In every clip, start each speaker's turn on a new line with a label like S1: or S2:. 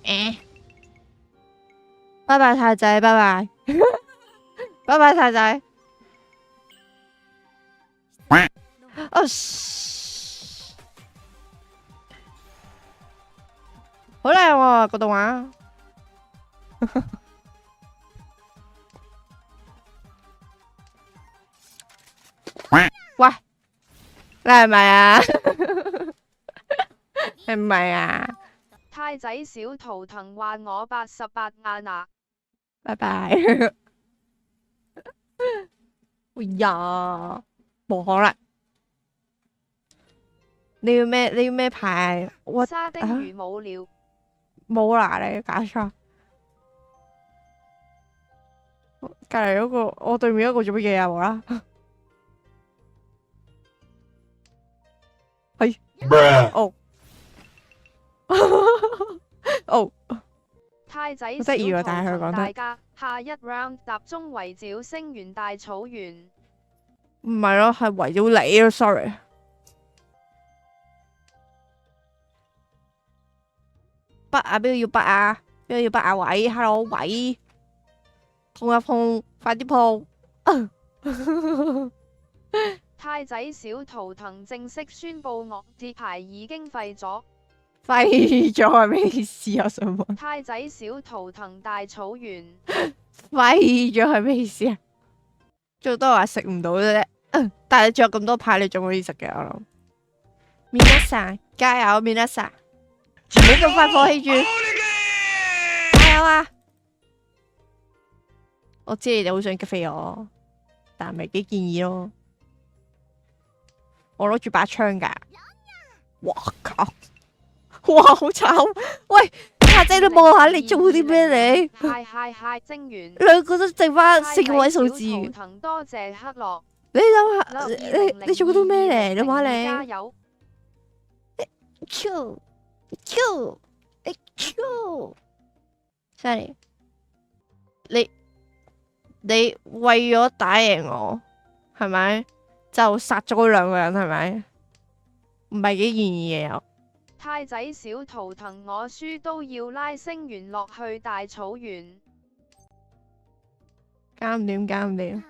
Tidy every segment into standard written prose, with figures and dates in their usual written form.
S1: 誒，拜拜太仔，拜拜，拜拜太仔。哦，好靚喎個動畫。喂，你係咪啊？係咪啊？
S2: 太仔小圖騰話我88眼啊！
S1: 拜拜。哎呀，冇可能。你要咩？你要咩牌？我
S2: 沙丁魚冇了。
S1: 冇啦，你搞錯。隔離嗰個，我對面嗰個做乜嘢啊？無啦。係。哦。哦。
S2: 太仔
S1: 好得意喎，但係佢講得
S2: 大家下一 round 集中圍繞星原大草原。
S1: 唔係咯，係圍繞你咯，sorry。筆啊，邊度要筆啊？邊度要筆啊？喂，hello，喂，碰一碰，快啲碰。
S2: 太仔小圖騰正式宣布樂節牌已經廢咗。
S1: 廢咗係咩意思啊？我想問。
S2: 太仔小圖騰大草原。
S1: 廢咗係咩意思啊？最多話食唔到啫，但係你仲有咁多牌，你仲可以食嘅，我諗。皆さん加油，皆さん，唔好咁快放棄住，加油啊！我知你哋好想擊飛我，但係未幾建議咯。我攞住把槍㗎，哇靠！哇好慘！喂，家姐你望下你做啲咩你？
S2: 嗨，精元。
S1: 兩個都剩翻4個位數字。
S2: 多謝黑樂。
S1: 你諗下，你做到咩嚟？你話你
S2: 加油！
S1: 超，Sorry，你為咗打贏我，係咪就殺咗嗰兩個人？係咪？唔係幾建議嘅又。
S2: 太仔小圖騰我輸都要拉星原落去大草原。
S1: 搞唔掂，搞唔掂。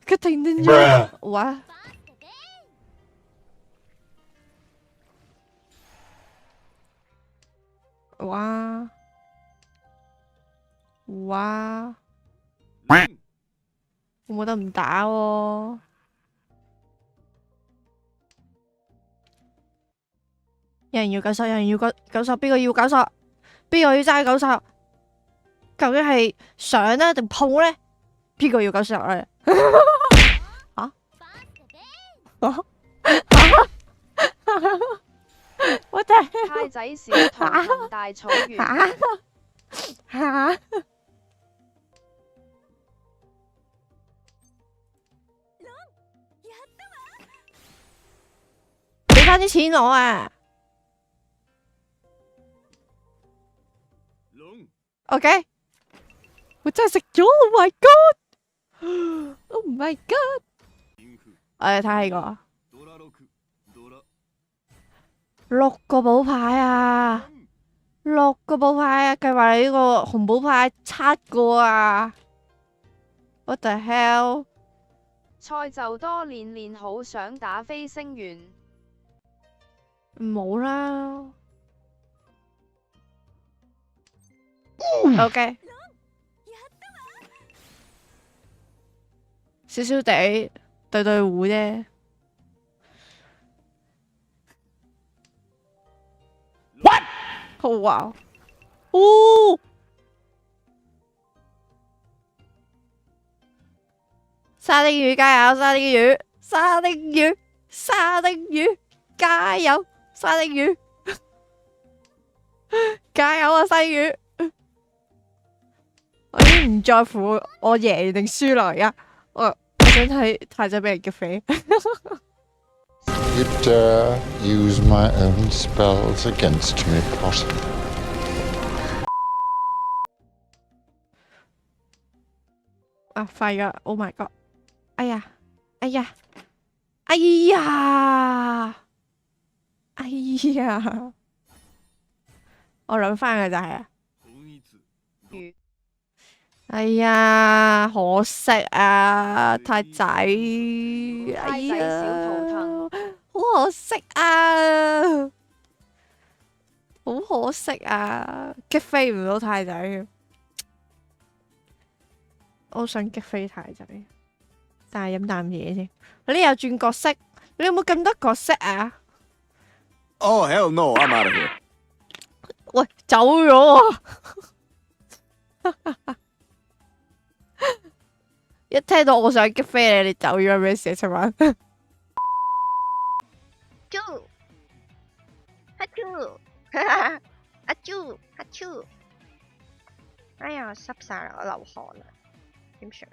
S1: 佢停定咗。哇！哇！哇！我冇得唔打喎。有人要救手，有人要救手，邊個要救手？邊個要揸救手？究竟係上咧定碰咧？邊個要救手咧？啊？我真係
S2: 太仔小圖騰大草原。
S1: 吓！俾翻啲錢我啊 ！OK， 我真係食咗 ！Oh my god！Oh my god！ 我哋睇下呢個6個寶牌啊！6個寶牌啊！計埋你呢個紅寶牌7個啊 ！What the hell？
S2: 賽就多練，好想打飛星原。
S1: 唔好啦。OK， 少少地對糊啫。What？ 好哇！哦！沙丁魚加油！沙丁魚，沙丁魚，沙丁魚，加油！沙丁魚，加油啊！沙丁魚！我已經唔在乎我贏定輸啦，而家我想睇太仔俾人擊飛。
S3: You dare use my own spells against me, Potter? 啊，廢㗎 ！Oh my god！ 哎呀，哎呀，
S1: 哎呀，哎呀，我諗翻嘅就係啊，
S2: 如
S1: 哎呀，可惜啊，太仔，哎
S2: 太仔小圖騰
S1: 呀，好可惜啊，好可惜啊，擊飛唔到太仔嘅，我好想擊飛太仔，但係飲啖嘢先。你又轉角色，你有冇咁多角色啊？
S4: Oh, hell no, I'm out of here.
S1: 喂，走咗啊！一聽到我想擊飛你，你走咗咩事啊？尋晚
S5: 啾，哈啾，阿啾，哈啾，哎呀，濕晒啦，我流汗啦，點算？